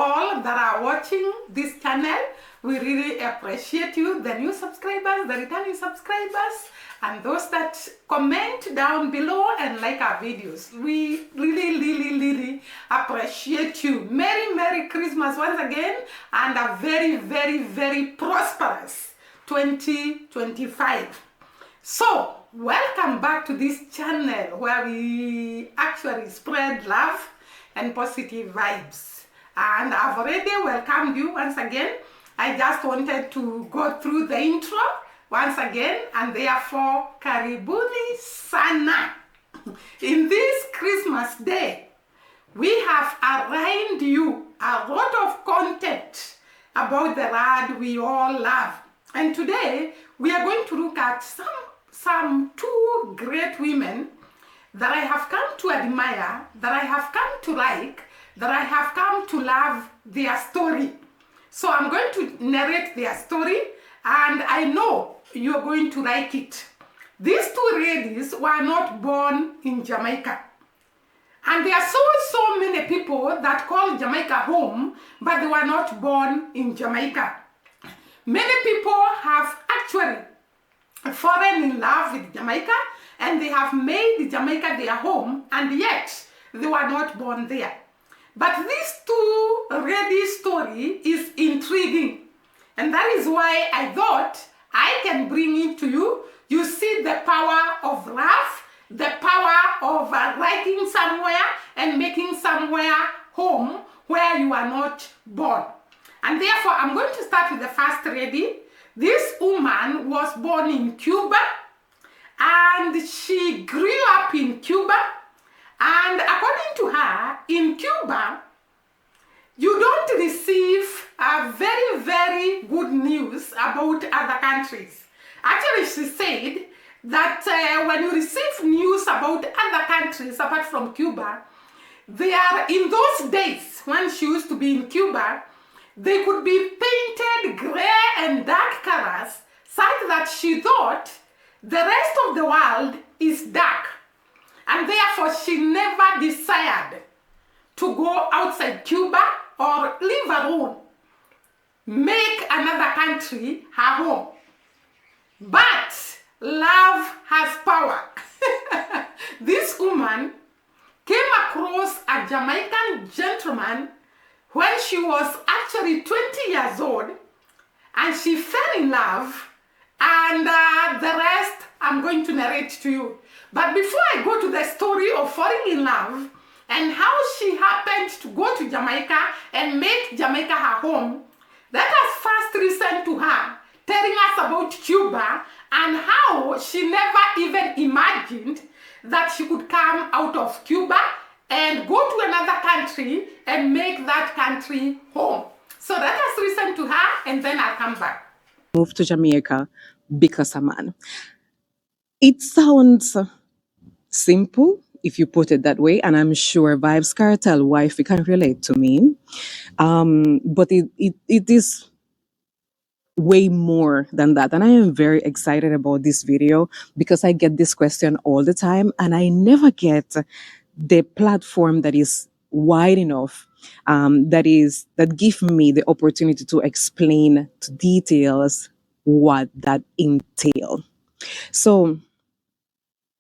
all that are watching this channel. We really appreciate you, the new subscribers, the returning subscribers, and those that comment down below and like our videos. We really appreciate you. Merry Christmas once again, and a very prosperous 2025. So, welcome back to this channel where we actually spread love and positive vibes. And I've already welcomed you once again. I just wanted to go through the intro once again, and therefore, karibuni sana. In this Christmas day, we have arranged you a lot of content about the Lord we all love. And today, we are going to look at some two great women that I have come to admire, that I have come to like, that I have come to love their story. So I'm going to narrate their story, and I know you're going to like it. These two ladies were not born in Jamaica. And there are so many people that call Jamaica home, but they were not born in Jamaica. Many people have actually fallen in love with Jamaica, and they have made Jamaica their home, and yet they were not born there. But this two ladies' story is intriguing, and that is why I thought I can bring it to you. You see the power of love, the power of liking somewhere and making somewhere home where you are not born. And therefore, I'm going to start with the first lady. This woman was born in Cuba, and she grew up in Cuba. And according to her, in Cuba, you don't receive a very good news about other countries. Actually, she said that when you receive news about other countries apart from Cuba, they are, in those days when she used to be in Cuba, they could be painted gray and dark colors, such that she thought the rest of the world is dark. And therefore, she never desired to go outside Cuba or leave alone, make another country her home. But love has power. This woman came across a Jamaican gentleman when she was actually 20 years old, and she fell in love, and the rest I'm going to narrate to you. But before I go to the story of falling in love and how she happened to go to Jamaica and make Jamaica her home, let us first listen to her telling us about Cuba and how she never even imagined that she could come out of Cuba and go to another country and make that country home. So let us listen to her, and then I'll come back. Moved to Jamaica because a man. It sounds simple if you put it that way, and I'm sure Vibes Cartel wife can relate to me. But it is way more than that, and I am very excited about this video because I get this question all the time, and I never get the platform that is wide enough, that give me the opportunity to explain to details what that entail. So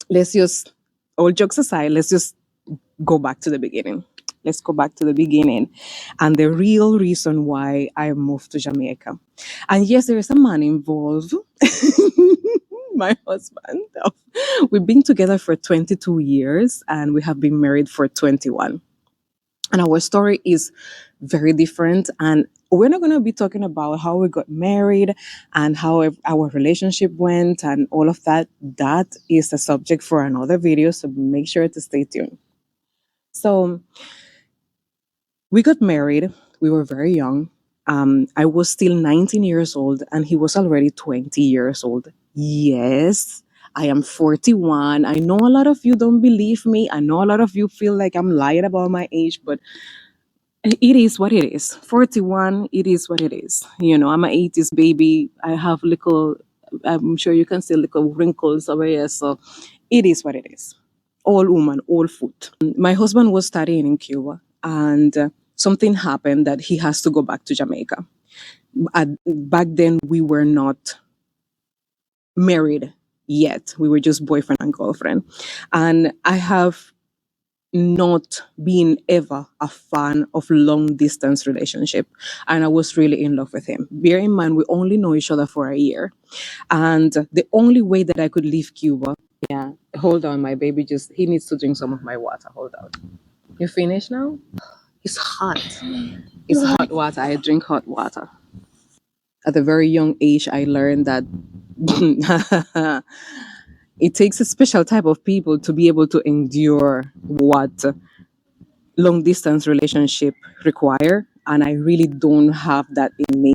let's just, all jokes aside, let's just go back to the beginning. Let's go back to the beginning and the real reason why I moved to Jamaica. And yes, there is a man involved, my husband. We've been together for 22 years and we have been married for 21. And our story is very different. And we're not going to be talking about how we got married and how our relationship went and all of that. That is a subject for another video, so make sure to stay tuned. So we got married. We were very young. I was still 19 years old and he was already 20 years old. Yes, I am 41. I know a lot of you don't believe me. I know a lot of you feel like I'm lying about my age, but it is what it is. 41, it is what it is. You know, I'm an 80s baby. I have little, I'm sure you can see little wrinkles over here. So it is what it is. All woman, all food. My husband was studying in Cuba, and something happened that he has to go back to Jamaica. Back then, we were not married yet. We were just boyfriend and girlfriend. And I have not been ever a fan of long distance relationship, and I was really in love with him. Bear in mind, we only know each other for a year, and the only way that I could leave Cuba. Yeah, hold on, my baby just he needs to drink some of my water. Hold on. You finished now? It's hot. It's hot water. I drink hot water. At a very young age, I learned that it takes a special type of people to be able to endure what long distance relationship require, and I really don't have that in me.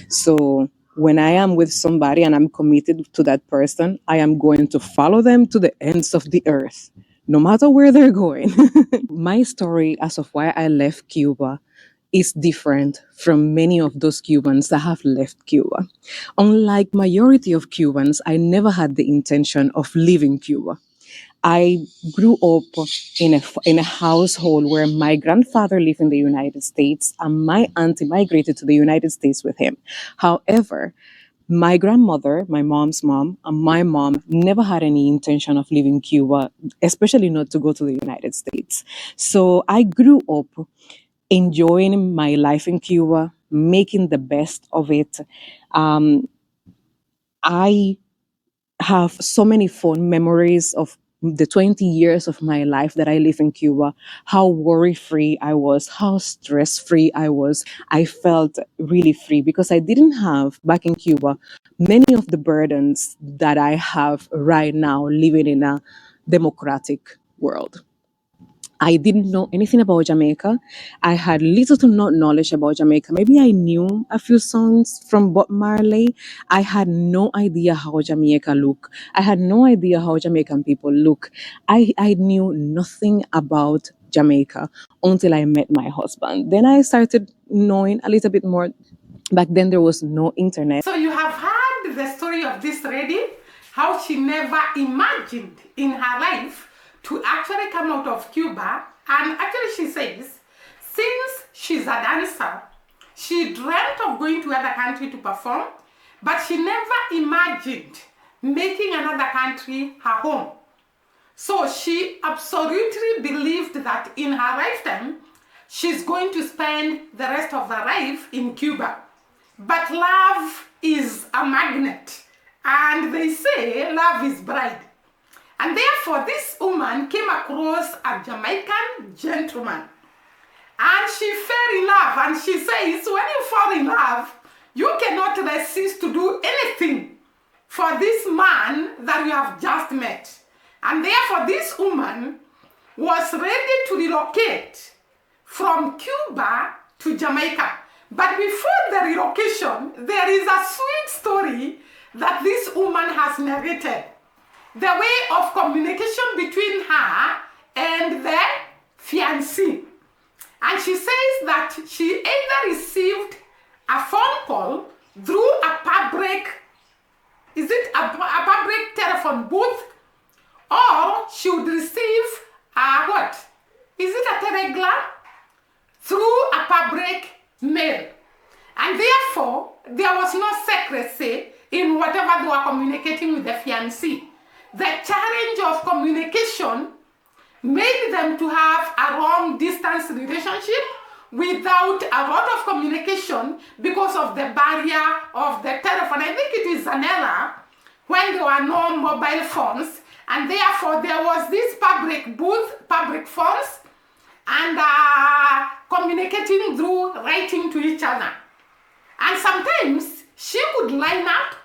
So when I am with somebody and I'm committed to that person, I am going to follow them to the ends of the earth, no matter where they're going. My story as of why I left Cuba is different from many of those Cubans that have left Cuba. Unlike majority of Cubans, I never had the intention of leaving Cuba. I grew up in a household where my grandfather lived in the United States and my auntie migrated to the United States with him. However, my grandmother, my mom's mom, and my mom never had any intention of leaving Cuba, especially not to go to the United States. So I grew up enjoying my life in Cuba, making the best of it. I have so many fond memories of the 20 years of my life that I live in Cuba, how worry free I was, how stress free I was. I felt really free because I didn't have back in Cuba many of the burdens that I have right now living in a democratic world. I didn't know anything about Jamaica. I had little to no knowledge about Jamaica. Maybe I knew a few songs from Bob Marley. I had no idea how Jamaica look. I had no idea how Jamaican people look. I knew nothing about Jamaica until I met my husband. Then I started knowing a little bit more. Back then there was no internet. So you have heard the story of this lady, how she never imagined in her life to actually come out of Cuba. And actually she says, since she's a dancer, she dreamt of going to other country to perform, but she never imagined making another country her home. So she absolutely believed that in her lifetime, she's going to spend the rest of her life in Cuba. But love is a magnet, and they say love is blind. And therefore, this woman came across a Jamaican gentleman, and she fell in love. And she says, when you fall in love, you cannot resist to do anything for this man that you have just met. And therefore, this woman was ready to relocate from Cuba to Jamaica. But before the relocation, there is a sweet story that this woman has narrated. The way of communication between her and the fiancé. And she says that she either received a phone call through a public, is it a public telephone booth? Or she would receive a what? Is it a telegram? Through a public mail. And therefore, there was no secrecy in whatever they were communicating with the fiancé. The challenge of communication made them to have a long distance relationship without a lot of communication because of the barrier of the telephone. I think it is an era when there were no mobile phones, and therefore there was this public booth, public phones, and communicating through writing to each other. And sometimes she would line up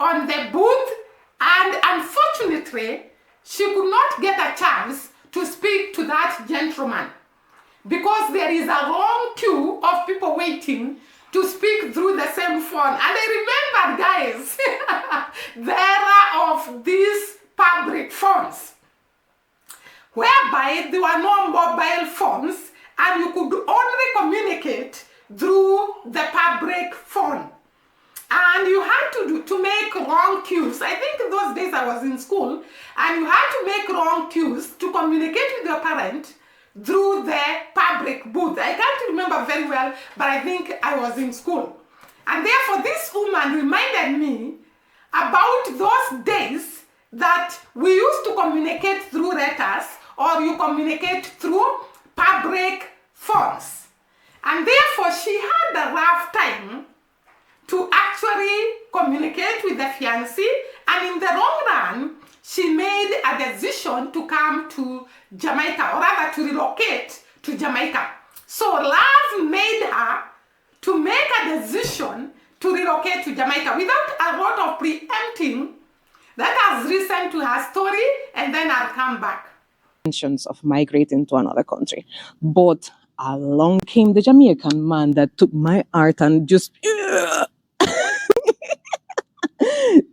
on the booth, and unfortunately, she could not get a chance to speak to that gentleman because there is a long queue of people waiting to speak through the same phone. And I remember, guys, the era of these public phones, whereby there were no mobile phones and you could only communicate through the public phone. And you had to make long queues. I think in those days I was in school, and you had to make long queues to communicate with your parent through the public booth. I can't remember very well, but I think I was in school. And therefore, this woman reminded me about those days that we used to communicate through letters, or you communicate through public phones. And therefore, she had a rough time to actually communicate with the fiancé, and in the long run, she made a decision to come to Jamaica, or rather to relocate to Jamaica. So love made her to make a decision to relocate to Jamaica without a lot of preempting. That has reason to her story, and then I'll come back. Intentions of migrating to another country. But along came the Jamaican man that took my heart and just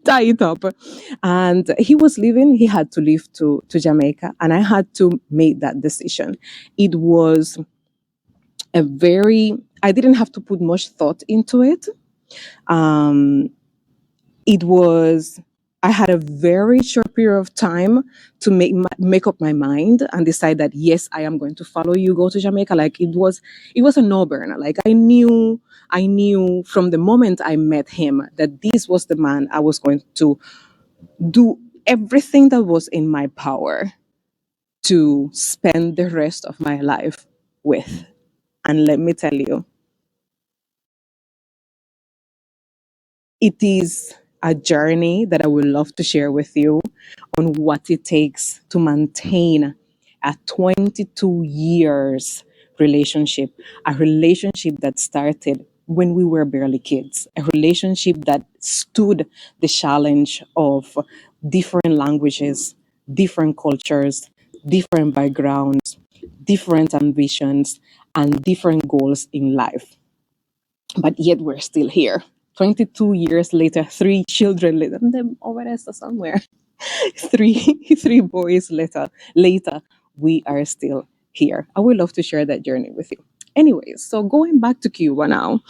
tie it up. And he was leaving, he had to leave to Jamaica, and I had to make that decision. It was I didn't have to put much thought into it. It was, I had a very short period of time to make up my mind and decide that yes, I am going to follow you, go to Jamaica. Like it was a no-brainer. Like I knew from the moment I met him that this was the man I was going to do everything that was in my power to spend the rest of my life with. And let me tell you, it is a journey that I would love to share with you on what it takes to maintain a 22 years relationship, a relationship that started when we were barely kids, a relationship that stood the challenge of different languages, different cultures, different backgrounds, different ambitions, and different goals in life. But yet we're still here. 22 years later, 3 children later, and them over there somewhere. three boys later, we are still here. I would love to share that journey with you. Anyways, so going back to Cuba now,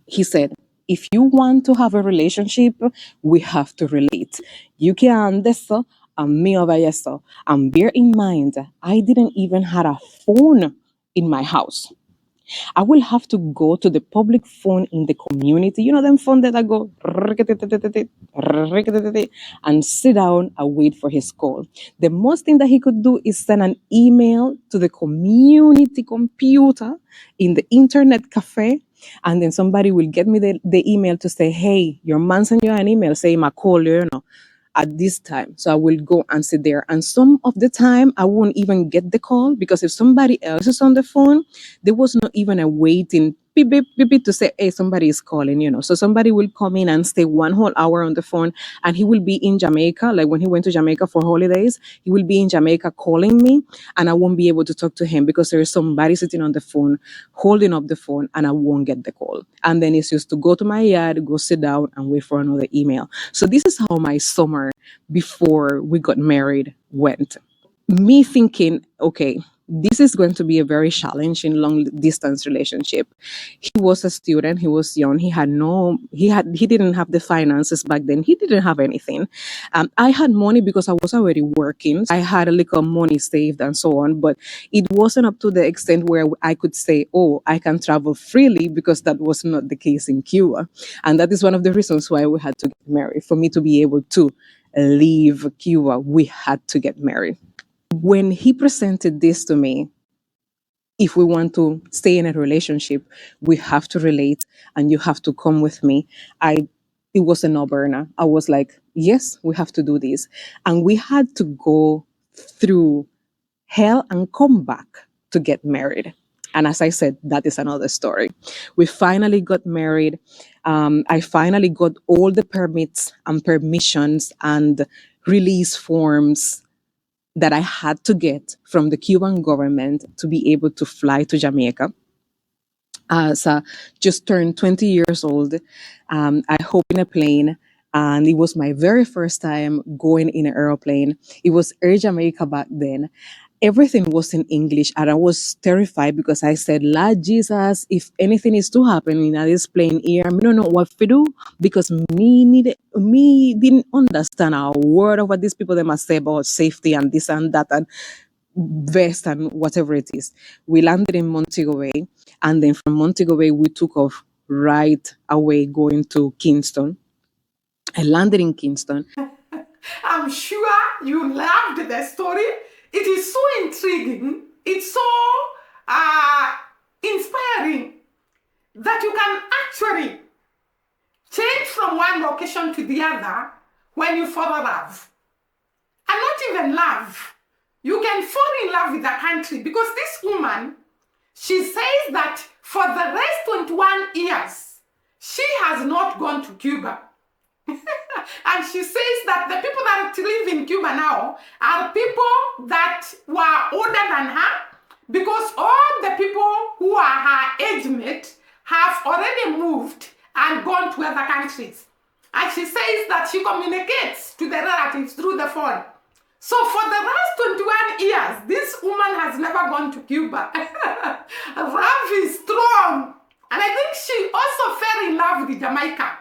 he said, if you want to have a relationship, we have to relate. You can this and me over here. And bear in mind, I didn't even have a phone in my house. I will have to go to the public phone in the community. You know them phone that I go and sit down and wait for his call. The most thing that he could do is send an email to the community computer in the internet cafe, and then somebody will get me the email to say, hey, your man sent you an email saying I call you, at this time. So I will go and sit there. And some of the time I won't even get the call, because if somebody else is on the phone, there was not even a waiting beep, beep, beep, beep to say, hey, somebody is calling. So somebody will come in and stay 1 whole hour on the phone, and he will be in Jamaica. Like when he went to Jamaica for holidays, he will be in Jamaica calling me, and I won't be able to talk to him because there is somebody sitting on the phone, holding up the phone, and I won't get the call. And then it's just to go to my yard, go sit down and wait for another email. So this is how my summer before we got married went. Me thinking, okay, this is going to be a very challenging long distance relationship. He was a student, he was young, he didn't have the finances back then, he didn't have anything. I had money because I was already working. I had a little money saved and so on, but it wasn't up to the extent where I could say, oh, I can travel freely, because that was not the case in Cuba. And that is one of the reasons why we had to get married. For me to be able to leave Cuba, we had to get married. When he presented this to me, if we want to stay in a relationship, we have to relate and you have to come with me. It was a no-brainer. I was like, yes, we have to do this. And we had to go through hell and come back to get married. And as I said, that is another story. We finally got married. I finally got all the permits and permissions and release forms that I had to get from the Cuban government to be able to fly to Jamaica. So just turned 20 years old. I hopped in a plane, and it was my very first time going in an airplane. It was Air Jamaica back then. Everything was in English, and I was terrified because I said, Lord Jesus, if anything is to happen in this plane here, I don't know what to do, because me didn't understand a word of what these people they must say about safety and this and that. And vest and whatever it is. We landed in Montego Bay, and then from Montego Bay we took off right away going to Kingston. I landed in Kingston. I'm sure you loved the story. It is so intriguing. It's so inspiring that you can actually change from one location to the other when you fall in love. And not even love. You can fall in love with the country, because this woman, she says that for the rest 21 years, she has not gone to Cuba. And she says that the people that live in Cuba now are people that were older than her, because all the people who are her age mate have already moved and gone to other countries. And she says that she communicates to the relatives through the phone. So for the last 21 years, this woman has never gone to Cuba. Love is strong. And I think she also fell in love with Jamaica.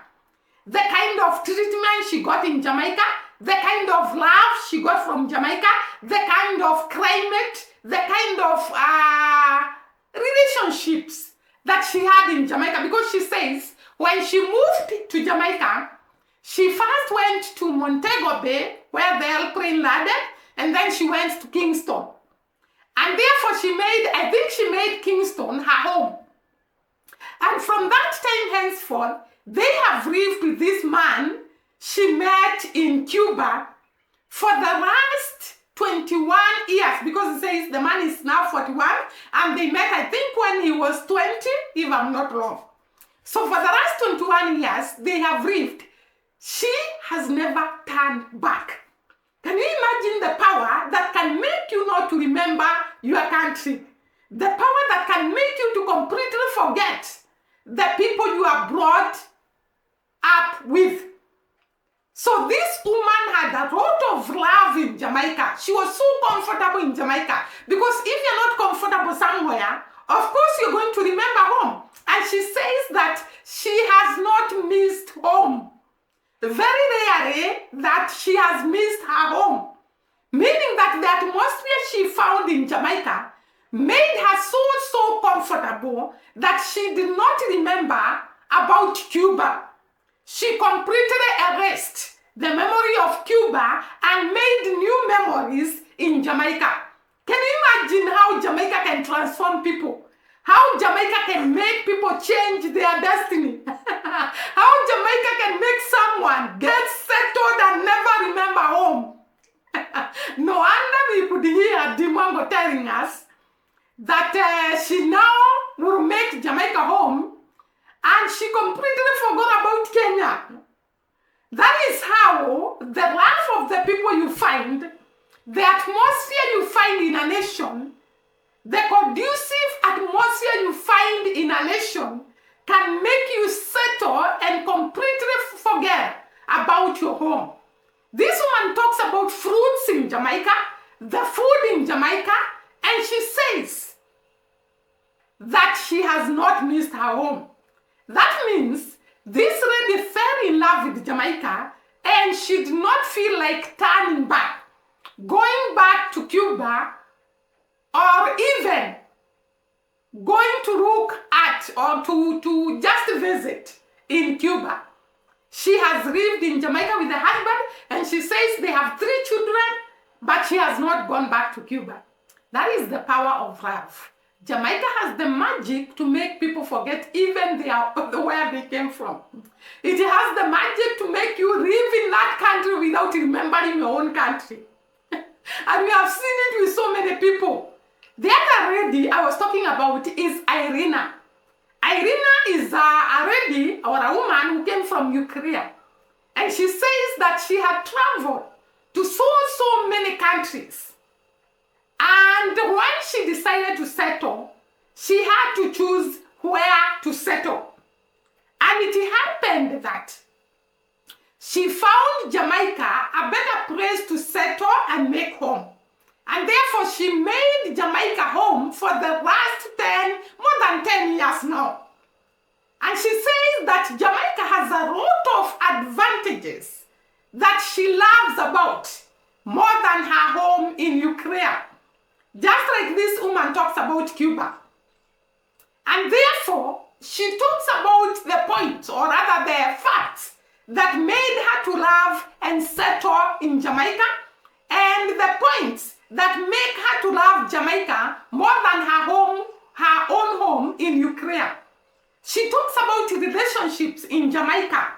The kind of treatment she got in Jamaica, the kind of love she got from Jamaica, the kind of climate, the kind of relationships that she had in Jamaica. Because she says when she moved to Jamaica, she first went to Montego Bay, where the airplane landed, and then she went to Kingston. And therefore I think she made Kingston her home. And from that time henceforth, they have lived with this man she met in Cuba for the last 21 years, because it says the man is now 41, and they met, I think, when he was 20, if I'm not wrong. So for the last 21 years, they have lived. She has never turned back. Can you imagine the power that can make you not to remember your country? The power that can make you to completely forget the people you are brought up with. So this woman had a lot of love in Jamaica. She was so comfortable in Jamaica, because if you're not comfortable somewhere, of course you're going to remember home. And she says that she has not missed home. Very rarely that she has missed her home. Meaning that the atmosphere she found in Jamaica made her so comfortable that she did not remember about Cuba. She completely erased the memory of Cuba and made new memories in Jamaica. Can you imagine how Jamaica can transform people? How Jamaica can make people change their destiny? How Jamaica can make someone get settled and never remember home? No wonder we could hear Dimongo telling us that she now will make Jamaica home, and she completely forgot about Kenya. That is how the love of the people you find, the atmosphere you find in a nation, the conducive atmosphere you find in a nation can make you settle and completely forget about your home. This woman talks about fruits in Jamaica, the food in Jamaica, and she says that she has not missed her home. That means this lady fell in love with Jamaica, and she did not feel like turning back, going back to Cuba, or even going to look at or to just visit in Cuba. She has lived in Jamaica with her husband, and she says they have 3 children, but she has not gone back to Cuba. That is the power of love. Jamaica has the magic to make people forget even where they came from. It has the magic to make you live in that country without remembering your own country. And we have seen it with so many people. The other lady I was talking about is Irina. Irina is a lady or a woman who came from Ukraine. And she says that she had traveled to so many countries. And when she decided to settle, she had to choose where to settle. And it happened that she found Jamaica a better place to settle and make home. And therefore she made Jamaica home for the last more than 10 years now. And she says that Jamaica has a lot of advantages that she loves about more than her home in Ukraine. just like this woman talks about Cuba. And therefore, she talks about the point, or rather the facts, that made her to love and settle in Jamaica, and the points that make her to love Jamaica more than her own home in Ukraine. She talks about relationships in Jamaica,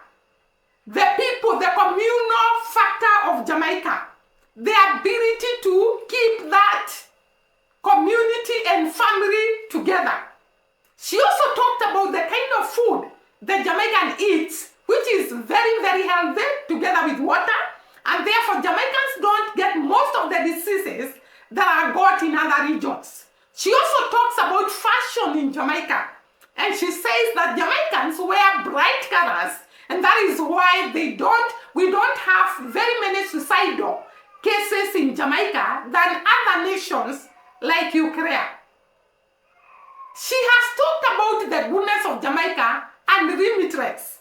the people, the communal factor of Jamaica, the ability to keep that community and family together. She also talked about the kind of food the Jamaican eats, which is very, very healthy together with water, and therefore Jamaicans don't get most of the diseases that are got in other regions. She also talks about fashion in Jamaica, and she says that Jamaicans wear bright colors, and that is why we don't have very many suicidal cases in Jamaica than other nations like Ukraine. She has talked about the goodness of Jamaica and remittance.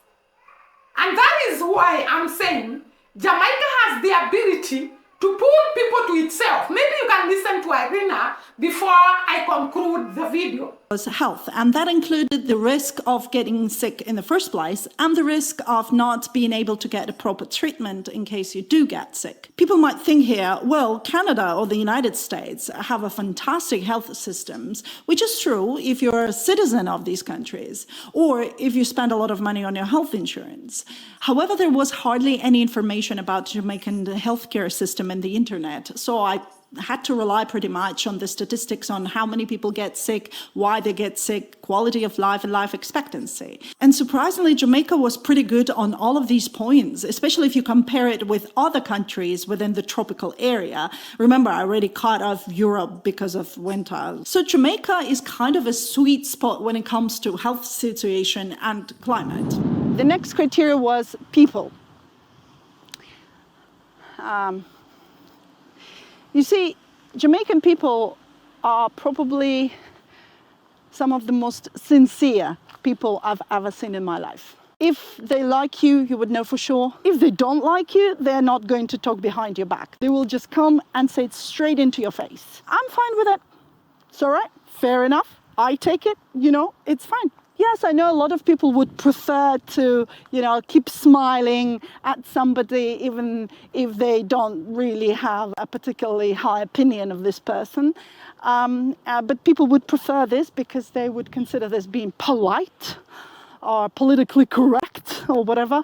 And that is why I'm saying Jamaica has the ability to pull people to itself. Maybe you can listen to Irina before I conclude the video. Health, and that included the risk of getting sick in the first place and the risk of not being able to get a proper treatment in case you do get sick. People might think here, well, Canada or the United States have a fantastic health systems, which is true if you're a citizen of these countries or if you spend a lot of money on your health insurance. However, there was hardly any information about Jamaican healthcare system in the internet, so I had to rely pretty much on the statistics on how many people get sick, why they get sick, quality of life, and life expectancy. And surprisingly, Jamaica was pretty good on all of these points, especially if you compare it with other countries within the tropical area. Remember, I already cut off Europe because of winter. So Jamaica is kind of a sweet spot when it comes to health situation and climate. The next criteria was people. You see, Jamaican people are probably some of the most sincere people I've ever seen in my life. If they like you, you would know for sure. If they don't like you, they're not going to talk behind your back. They will just come and say it straight into your face. I'm fine with it. It's all right. Fair enough. I take it. It's fine. Yes, I know a lot of people would prefer to, keep smiling at somebody even if they don't really have a particularly high opinion of this person. But people would prefer this because they would consider this being polite or politically correct or whatever.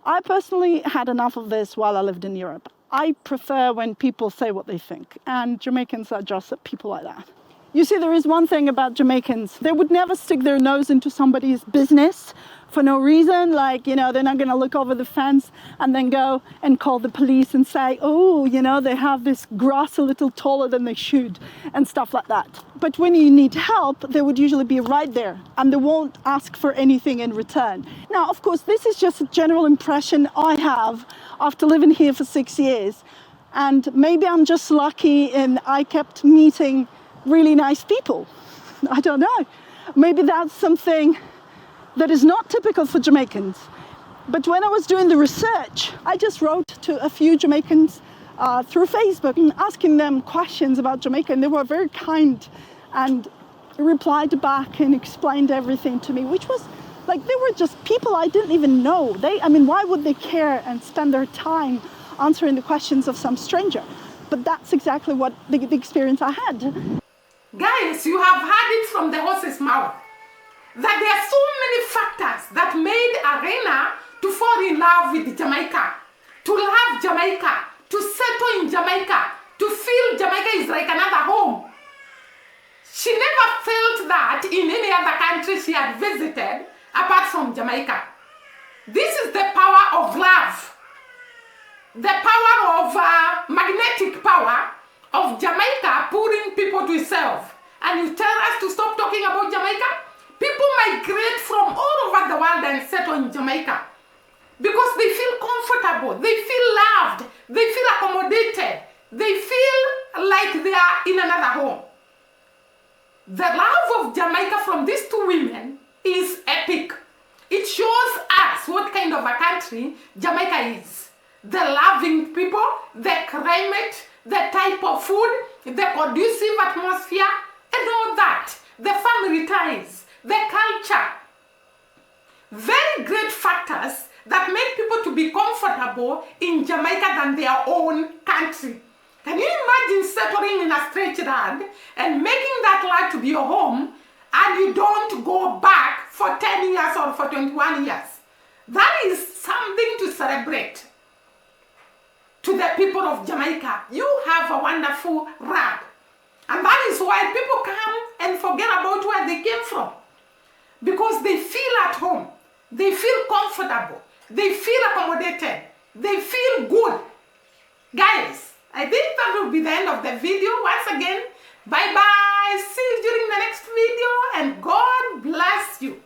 I personally had enough of this while I lived in Europe. I prefer when people say what they think, and Jamaicans are just people like that. You see, there is one thing about Jamaicans. They would never stick their nose into somebody's business for no reason. Like, they're not going to look over the fence and then go and call the police and say, oh, they have this grass a little taller than they should and stuff like that. But when you need help, they would usually be right there and they won't ask for anything in return. Now, of course, this is just a general impression I have after living here for 6 years. And maybe I'm just lucky and I kept meeting really nice people. I don't know. Maybe that's something that is not typical for Jamaicans. But when I was doing the research, I just wrote to a few Jamaicans through Facebook and asking them questions about Jamaica, and they were very kind and replied back and explained everything to me, which was like they were just people I didn't even know. Why would they care and spend their time answering the questions of some stranger? But that's exactly what the experience I had. Guys, you have heard it from the horse's mouth that there are so many factors that made Arena to fall in love with Jamaica, to love Jamaica, to settle in Jamaica, to feel Jamaica is like another home. She never felt that in any other country she had visited apart from Jamaica. This is the power of love, the power of magnetic power of Jamaica pulling people to itself. And you tell us to stop talking about Jamaica? People migrate from all over the world and settle in Jamaica because they feel comfortable, they feel loved, they feel accommodated, they feel like they are in another home. The love of Jamaica from these two women is epic. It shows us what kind of a country Jamaica is. The loving people, the climate, the type of food, the conducive atmosphere, and all that, the family ties, the culture. Very great factors that make people to be comfortable in Jamaica than their own country. Can you imagine settling in a strange land and making that land to be your home, and you don't go back for 10 years or for 21 years? That is something to celebrate. To the people of Jamaica, you have a wonderful land. And that is why people come and forget about where they came from. Because they feel at home. They feel comfortable. They feel accommodated. They feel good. Guys, I think that will be the end of the video. Once again, bye-bye. See you during the next video, and God bless you.